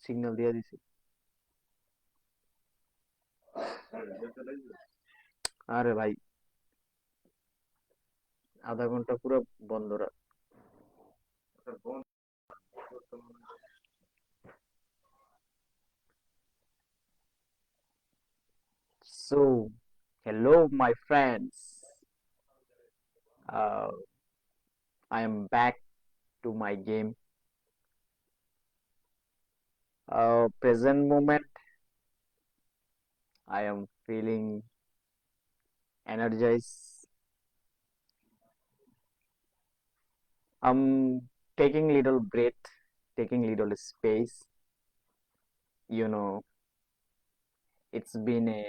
Signal দিয়ে দিছি। আরে ভাই, আধা ঘন্টা পুরো বন্ধ রাখ। So, hello, my friends. Uh, I am back to my game. Present moment, I am feeling energized. I'm taking little breath, taking little space. You know, it's been a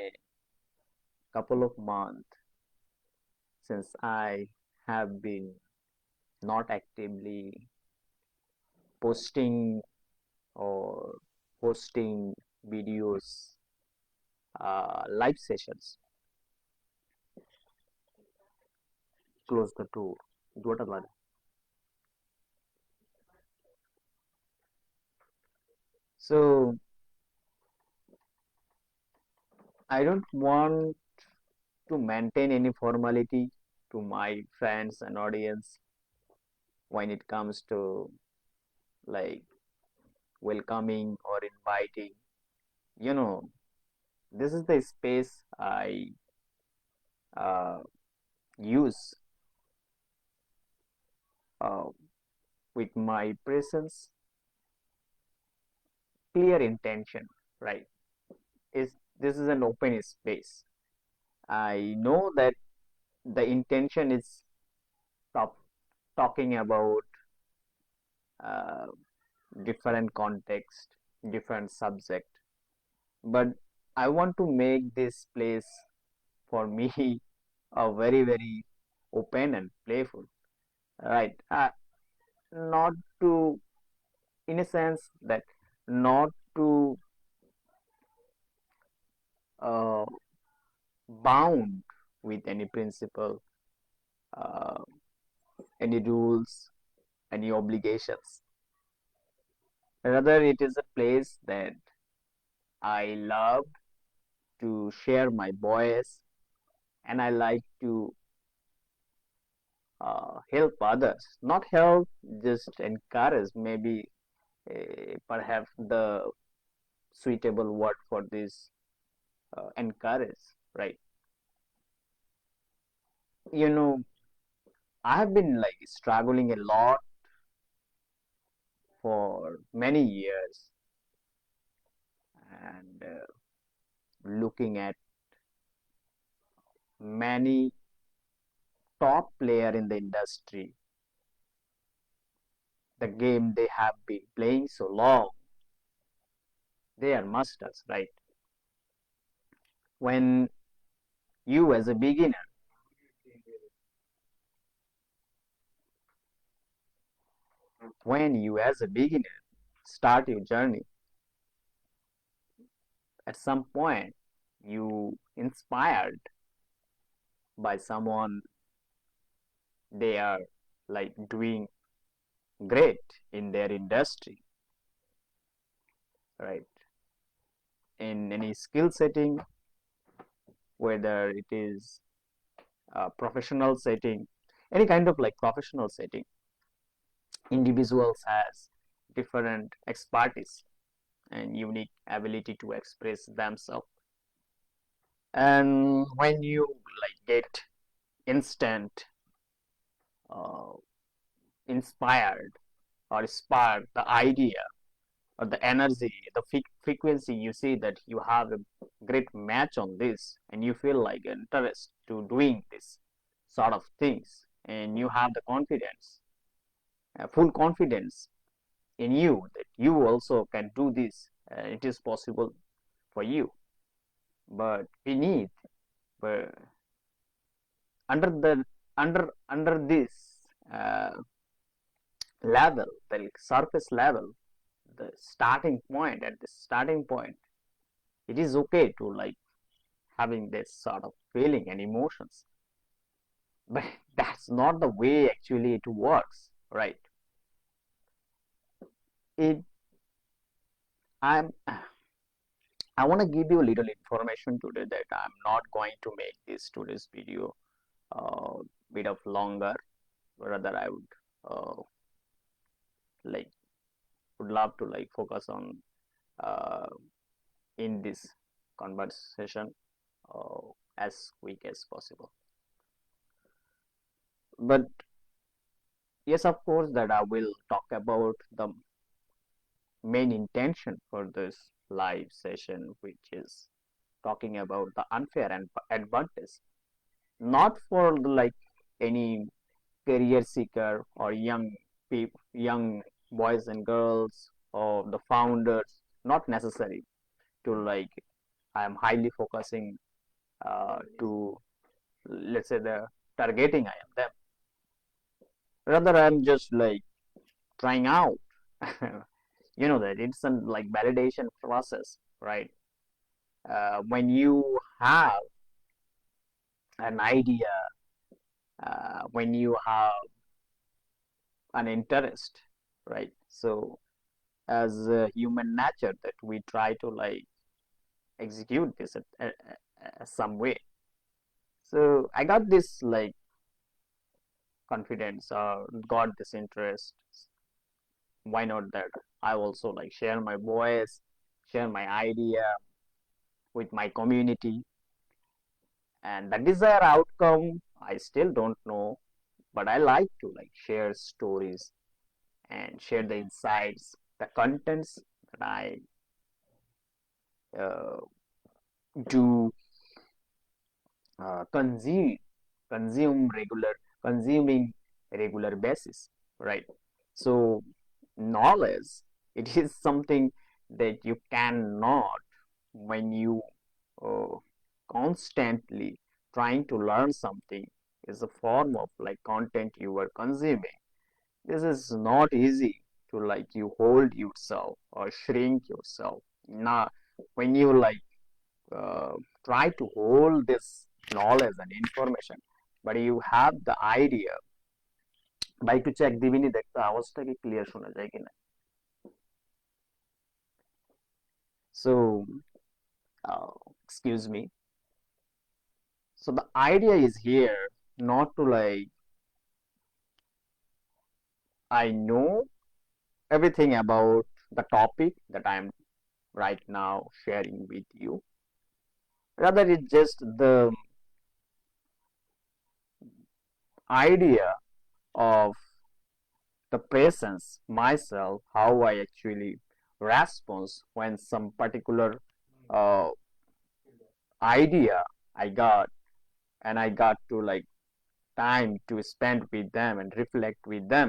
couple of months since I have been not actively posting or posting videos, live sessions. Close the door. What about it? So I don't want to maintain any formality to my friends and audience when it comes to like welcoming or inviting. You know, this is the space I uh, use uh, with my presence, clear intention, right? Is this is an open space. I know that the intention is top, talking about uh, different context, different subject, but I want to make this place for me a very open and playful, right? Not to, in a sense that not to uh, bound with any principle, uh, any rules, any obligations. Rather, it is a place that I love to share my voice, and I like to help others. Not help, just encourage. Maybe perhaps the suitable word for this, encourage, right? You know, I have been like struggling a lot for many years, and looking at many top player in the industry, the game they have been playing so long, they are masters, right? When you as a beginner, when you as a beginner start your journey, at some point you inspired by someone, they are like doing great in their industry, right? In any skill setting, whether it is a professional setting, any kind of like professional setting, individuals has different expertise and unique ability to express themselves. And when you like get instant uh, inspired or spark the idea or the energy, the frequency, you see that you have a great match on this and you feel like interest to doing this sort of things, and you have the confidence, full confidence in you that you also can do this, it is possible for you. But beneath, but under the under this uh, level, the surface level, the starting point, at the starting point, it is okay to like having this sort of feeling and emotions, but that's not the way actually it works, right? It I'm I want to give you a little information today that I'm not going to make this today's video bit of longer. Rather, I would like would love to like focus on uh, in this conversation uh, as quick as possible. But yes, of course, that I will talk about the main intention for this live session, which is talking about the unfair and advantage, not for like any career seeker or young people, young boys and girls or the founders, not necessary to like I am highly focusing to let's say the targeting I am them. Rather, I'm just like trying out. You know that it's a like validation process, right? When you have an idea, when you have an interest, right? So as human nature that we try to like execute this some way. So I got this like confidence or got this interest. Why not that? I also like share my voice, share my idea with my community, and the desired outcome I still don't know, but I like to like share stories and share the insights, the contents that I uh, do consume consume regular consuming regular basis, right? So knowledge, it is something that you cannot, when you uh, constantly trying to learn something, is a form of like content you are consuming. This is not easy to like you hold yourself or shrink yourself. Now when you like uh, try to hold this knowledge and information, but you have the idea, by to check দিবিনি দেখতো আওয়াজটা কি clear শোনা যায় কিনা. So uh, excuse me. So the idea is here not to like I know everything about the topic that I'm right now sharing with you. Rather, it's just the idea of the presence myself, how I actually respond when some particular uh, idea I got, and I got to like time to spend with them and reflect with them,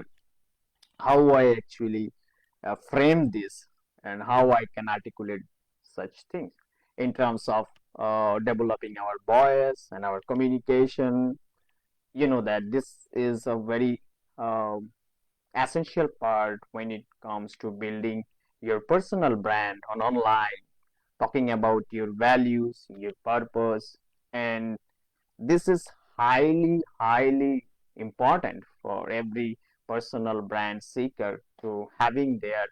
how I actually frame this and how I can articulate such things in terms of developing our voice and our communication. You know that this is a very essential part when it comes to building your personal brand on online, talking about your values, your purpose, and this is highly important for every personal brand seeker to having their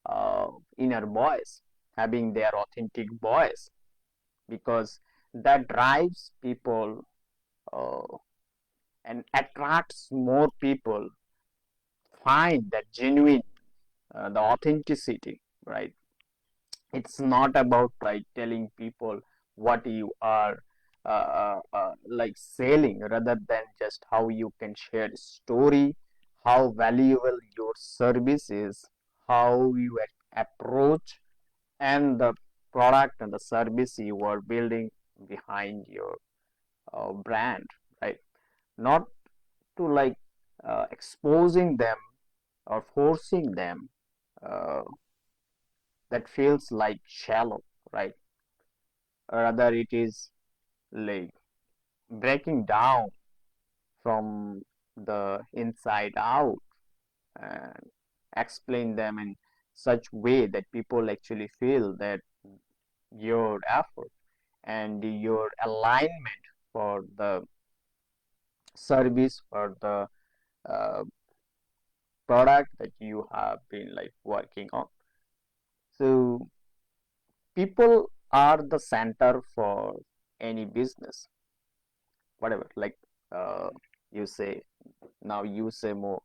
uh, inner voice, having their authentic voice, because that drives people uh, and attracts more people, find that genuine, the authenticity, right? It's not about like telling people what you are like selling, rather than just how you can share story, how valuable your service is, how you approach, and the product and the service you are building behind your brand, right? Not to like exposing them or forcing them, uh, that feels like shallow, right? Rather, it is like breaking down from the inside out and explain them in such way that people actually feel that your effort and your alignment for the service or the uh, product that you have been like working on. So people are the center for any business, whatever. Like uh, you say, now you say more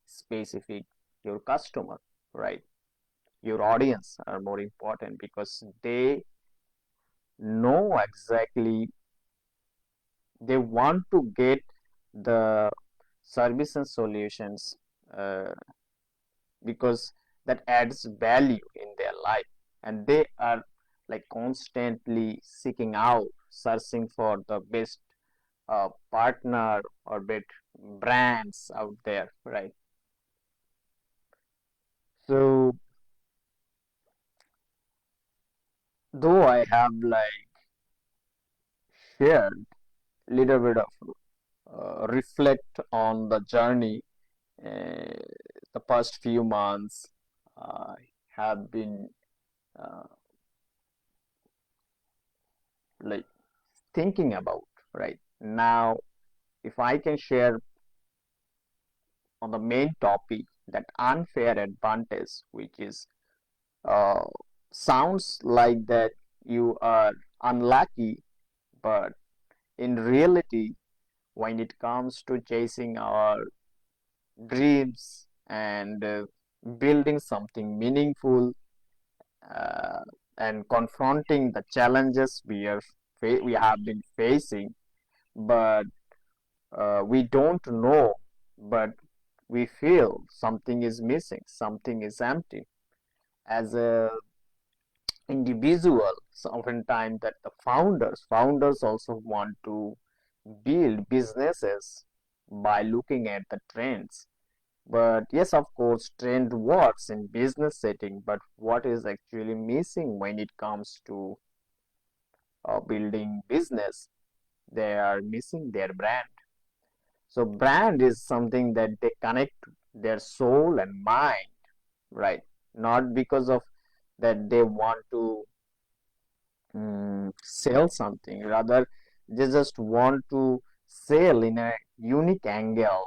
specific, your customer, right? Your audience are more important because they know exactly, they want to get the service and solutions, uh, because that adds value in their life, and they are like constantly seeking out, searching for the best partner or best brands out there, right? So though I have like shared little bit of reflect on the journey, uh, the past few months I have been uh, like thinking about, right now, if I can share on the main topic, that unfair advantage, which is uh, sounds like that you are unlucky, but in reality, when it comes to chasing our dreams and building something meaningful, uh, and confronting the challenges we have been facing, but we don't know, but we feel something is missing, something is empty. As a individual, so oftentimes that the founders also want to build businesses by looking at the trends. But yes, of course, trend works in business setting, but what is actually missing when it comes to building business? They are missing their brand. So brand is something that they connect their soul and mind, right? Not because of that they want to sell something, rather they just want to sell in a unique angle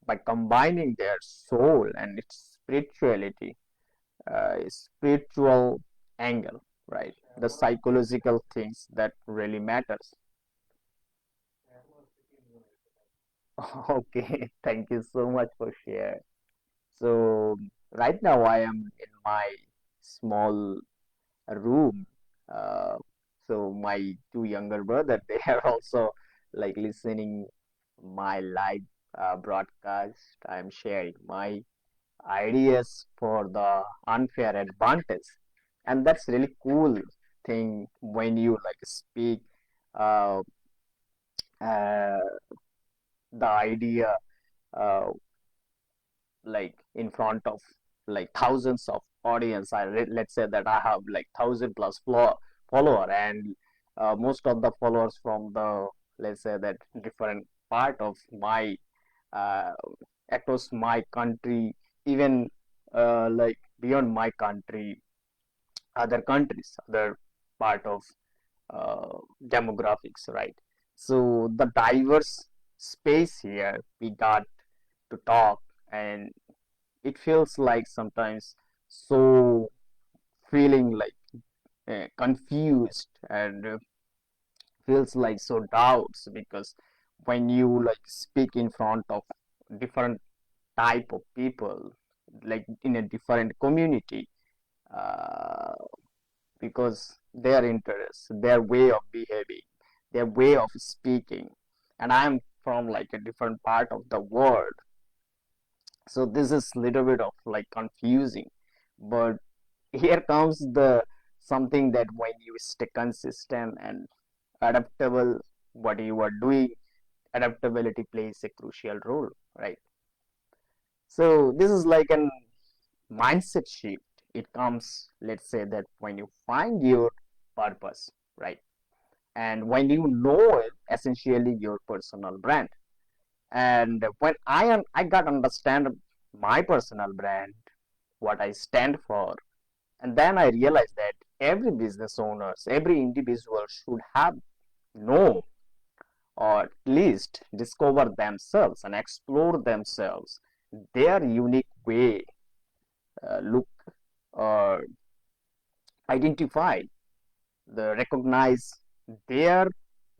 by combining their soul and its spirituality, spiritual angle, right? The psychological things that really matters. Okay, thank you so much for sharing. So right now I am in my small room. Uh, so my two younger brother, they are also like listening my live broadcast. I'm sharing my ideas for the unfair advantage, and that's really cool thing when you like speak uh, uh, the idea uh, like in front of like thousands of audience. Let's say that I have like 1,000 plus follower, and most of the followers from the, let's say that, different part of my uh, across my country, even like beyond my country, other countries, other part of uh, demographics, right? So the diverse space here we got to talk, and it feels like sometimes so feeling like confused, and feels like so doubts, because when you like speak in front of different type of people, like in a different community, uh, because their interests, their way of behaving, their way of speaking, and I'm from like a different part of the world. So this is little bit of like confusing, but here comes the something that when you stay consistent and adaptable, what you are doing, adaptability plays a crucial role, right? So this is like an mindset shift. It comes, let's say that when you find your purpose, right? And when you know it, essentially your personal brand. And when I got understand my personal brand, what I stand for, and then I realized that every business owners, every individual should have know, or at least discover themselves and explore themselves, their unique way, look, or identify, recognize their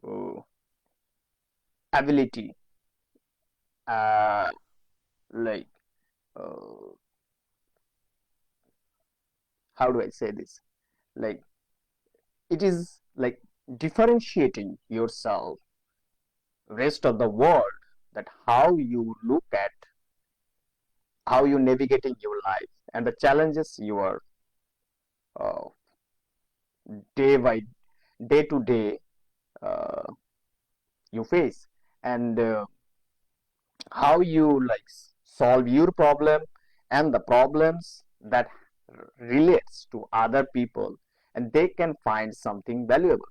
uh, ability, uh, like uh, how do I say this? Like it is like differentiating yourself rest of the world, that how you look at, how you navigating your life and the challenges you are uh, day by day to day uh, you face, and how you solve your problem and the problems that relates to other people, and they can find something valuable.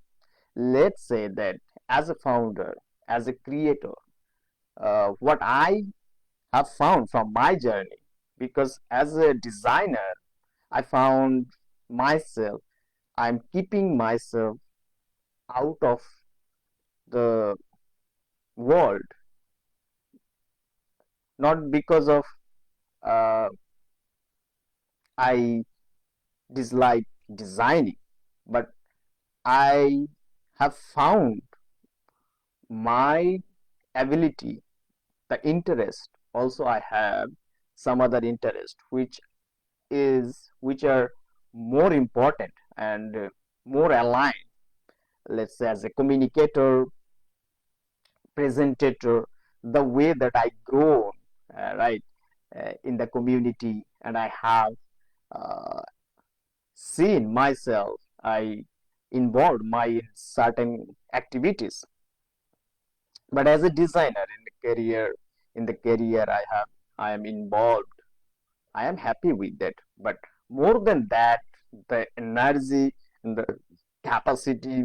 Let's say that as a founder, as a creator, what I have found from my journey, because as a designer I found myself, I'm keeping myself out of the world, not because of uh, I dislike designing, but I have found my ability, the interest. Also, I have some other interest which are more important and more aligned. Let's say as a communicator, presentator, the way that I grow, right, in the community, and I have uh, seen myself, I involved my in certain activities. But as a designer in the career I am involved, I am happy with that. But more than that, the energy and the capacity,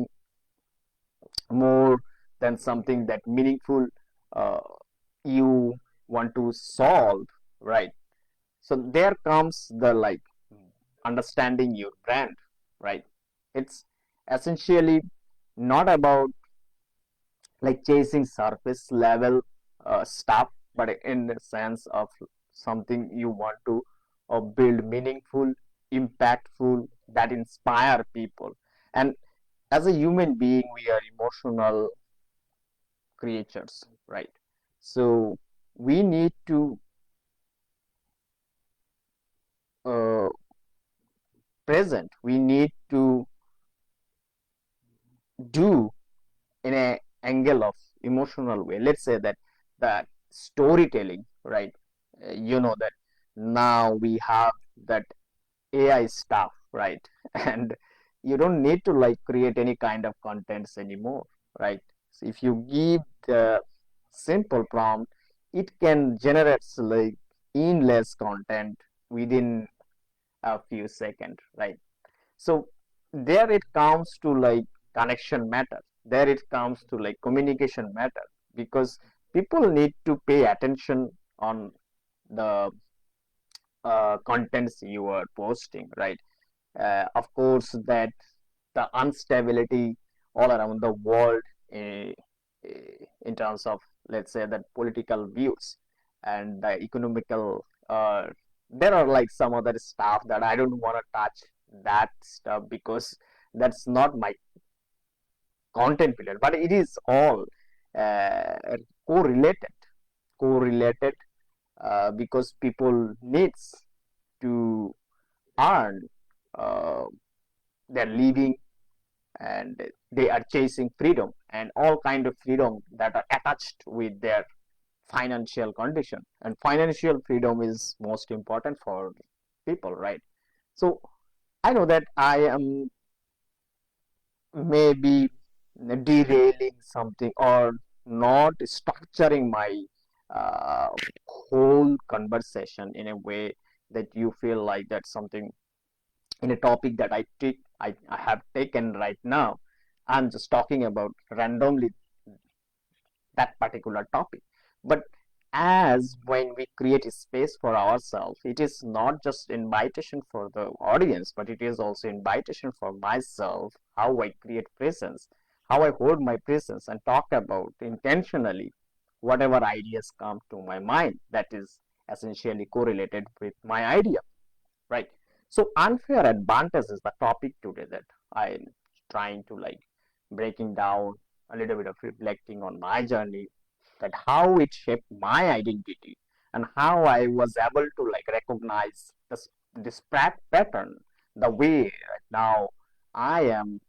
more than something that meaningful uh, you want to solve, right? So there comes the understanding your brand, right? It's essentially not about chasing surface level stuff, but in the sense of something you want to build meaningful, impactful, that inspire people. And as a human being, we are emotional creatures, right? So we need to uh, present, we need to do in a angle of emotional way. Let's say that that storytelling, right? You know that now we have that AI stuff, right? And you don't need to create any kind of contents anymore, right? So if you give the simple prompt, it can generate endless content within a few seconds, right? So there it comes to connection matter, there it comes to communication matter, because people need to pay attention on the contents you are posting, right? Of course that the instability all around the world, uh, in terms of, let's say, that political views and the economical, there are some other stuff that I don't want to touch that stuff, because that's not my content pillar, but it is all uh, correlated correlated because people needs to earn uh, their living, and they are chasing freedom and all kind of freedom that are attached with their financial condition, and financial freedom is most important for people, right? So I know that I am maybe derailing something or not structuring my uh, whole conversation in a way that you feel like that's something in a topic that I have taken right now. I'm just talking about randomly that particular topic. But as when we create a space for ourselves, it is not just invitation for the audience, but it is also invitation for myself, how I create presence, how I hold my presence and talk about intentionally whatever ideas come to my mind that is essentially correlated with my idea, right? So unfair advantage is the topic today that I'm trying to like breaking down a little bit of reflecting on my journey, that how it shaped my identity and how I was able to like recognize this pattern, the way right now I am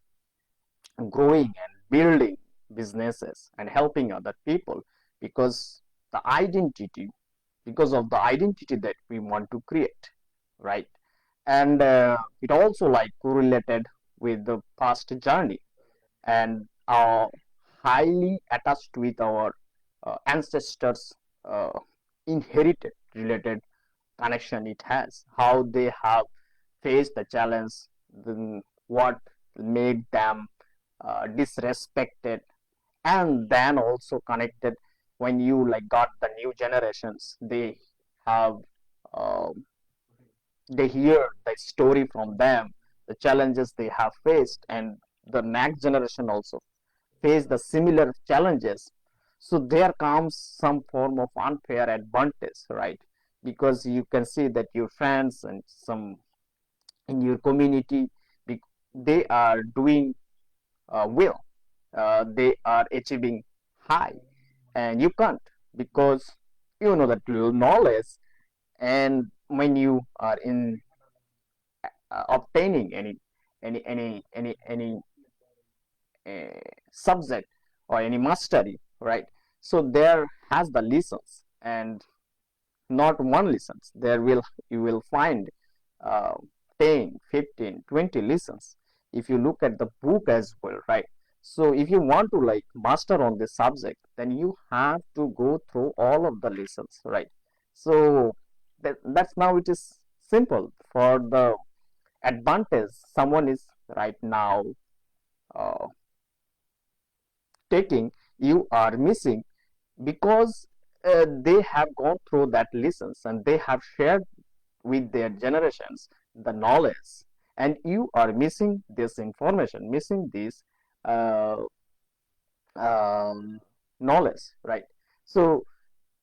growing and building businesses and helping other people, because the identity because of the identity that we want to create, right? And it also like correlated with the past journey and highly attached with our ancestors uh, inherited related connection it has, how they have faced the challenge, then what made them disrespected, and then also connected when you like got the new generations, they have uh, they hear the story from them, the challenges they have faced, and the next generation also face the similar challenges. So there comes some form of unfair advantage, right? Because you can see that your friends and some in your community, they are doing well, they are achieving high, and you can't, because you know that your knowledge, and when you are in obtaining any subject or any mastery, right? So there has the lessons, and not one lessons, there will you will find uh, 10 15 20 lessons if you look at the book as well, right? So if you want to like master on this subject, then you have to go through all of the lessons, right? So that's now it is simple for the advantage someone is right now uh, taking, you are missing, because they have gone through that lessons and they have shared with their generations the knowledge, and you are missing this information, missing this uh, um, knowledge, right? So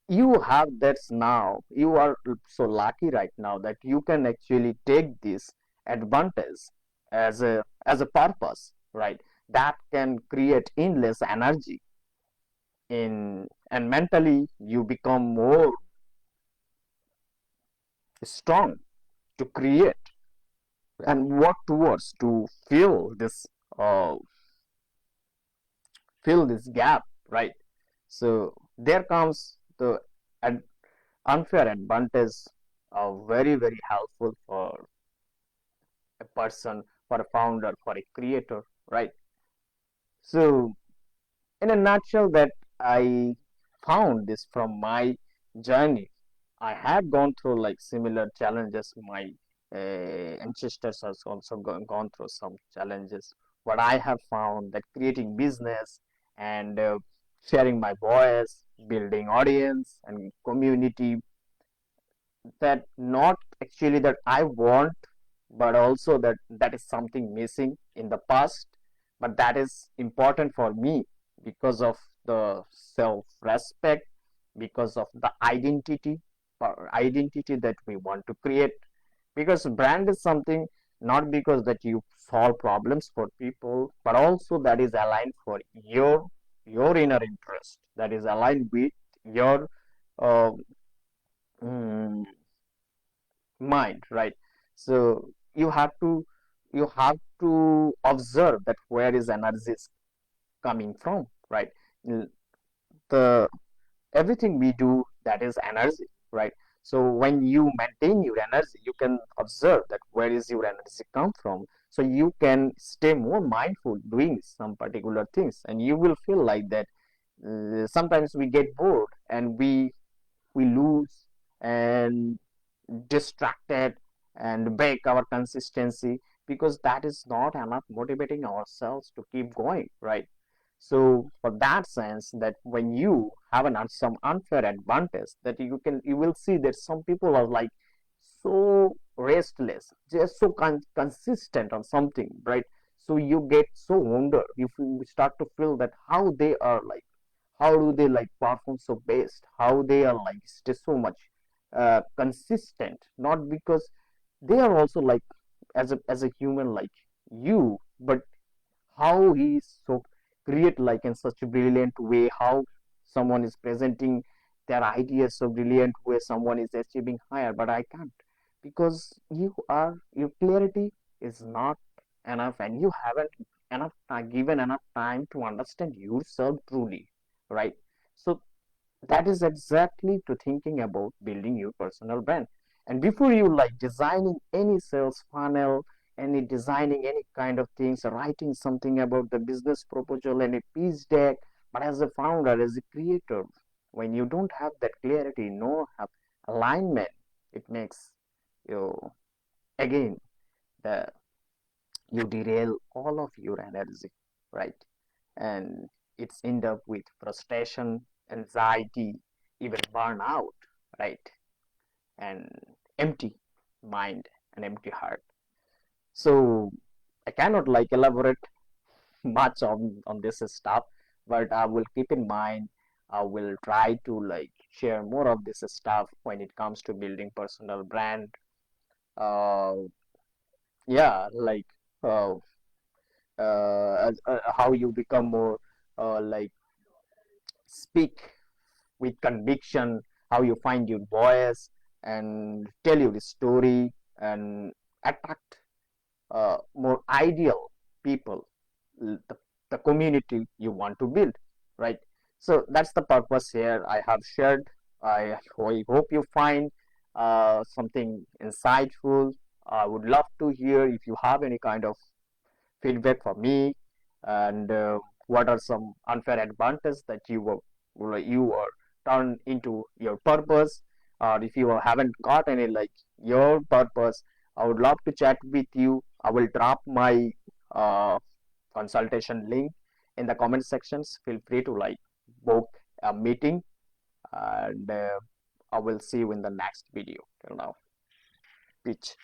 you have that now, you are so lucky right now that you can actually take this advantage as a purpose, right? That can create endless energy in, and mentally you become more strong to create and work towards to uh, fill this gap, right? So there comes the ad- unfair advantage, very very helpful for a person, for a founder, for a creator, right? So in a nutshell, that I found this from my journey. I had gone through like similar challenges. My ancestors has also gone through some challenges. What I have found that creating business and sharing my voice, building audience and community, that not actually that I want, but also that is something missing in the past, but that is important for me because of the self-respect, because of the identity that we want to create. Because brand is something, not because that you solve problems for people, but also that is aligned for your inner interest, that is aligned with your uh, mm, mind, right? So you have to observe that where is energy is coming from, right? The everything we do, that is energy, right? So when you maintain your energy, you can observe that where is your energy come from, so you can stay more mindful doing some particular things, and you will feel like that sometimes we get bored and we lose and distracted and break our consistency, because that is not enough motivating ourselves to keep going, right? So for that sense, that when you have some unfair advantage, that you will see that some people are like so restless, just so consistent on something, right? So you get so wonder, you start to feel that how they are like, how do they like perform so best, how they are like stay so much consistent, not because they are also like as a human like you, but how he is so create like in such a brilliant way, how someone is presenting their ideas so brilliant way, someone is achieving higher, but I can't, because your clarity is not enough, and you haven't enough time, given enough time to understand yourself truly, right? So that is exactly to thinking about building your personal brand. And before you like designing any sales funnel, any designing any kind of things, writing something about the business proposal, any pitch deck, but as a founder, as a creator, when you don't have that clarity, no have alignment, it makes you again the you derail all of your energy, right? And it's end up with frustration, anxiety, even burnout, right? And empty mind and empty heart. So I cannot like elaborate much on this stuff, but I will keep in mind. I will try to like share more of this stuff when it comes to building personal brand. Uh, yeah, like uh, how you become more like speak with conviction, how you find your voice and tell your story and attract more ideal people, the, the community you want to build, right? So that's the purpose here I have shared. I hope you find something insightful. I would love to hear if you have any kind of feedback for me, and what are some unfair advantages that you were turned into your purpose, or if you haven't got any like your purpose, I would love to chat with you. I will drop my uh, consultation link in the comment sections. Feel free to like book a meeting, and I will see you in the next video. Till now, pitch.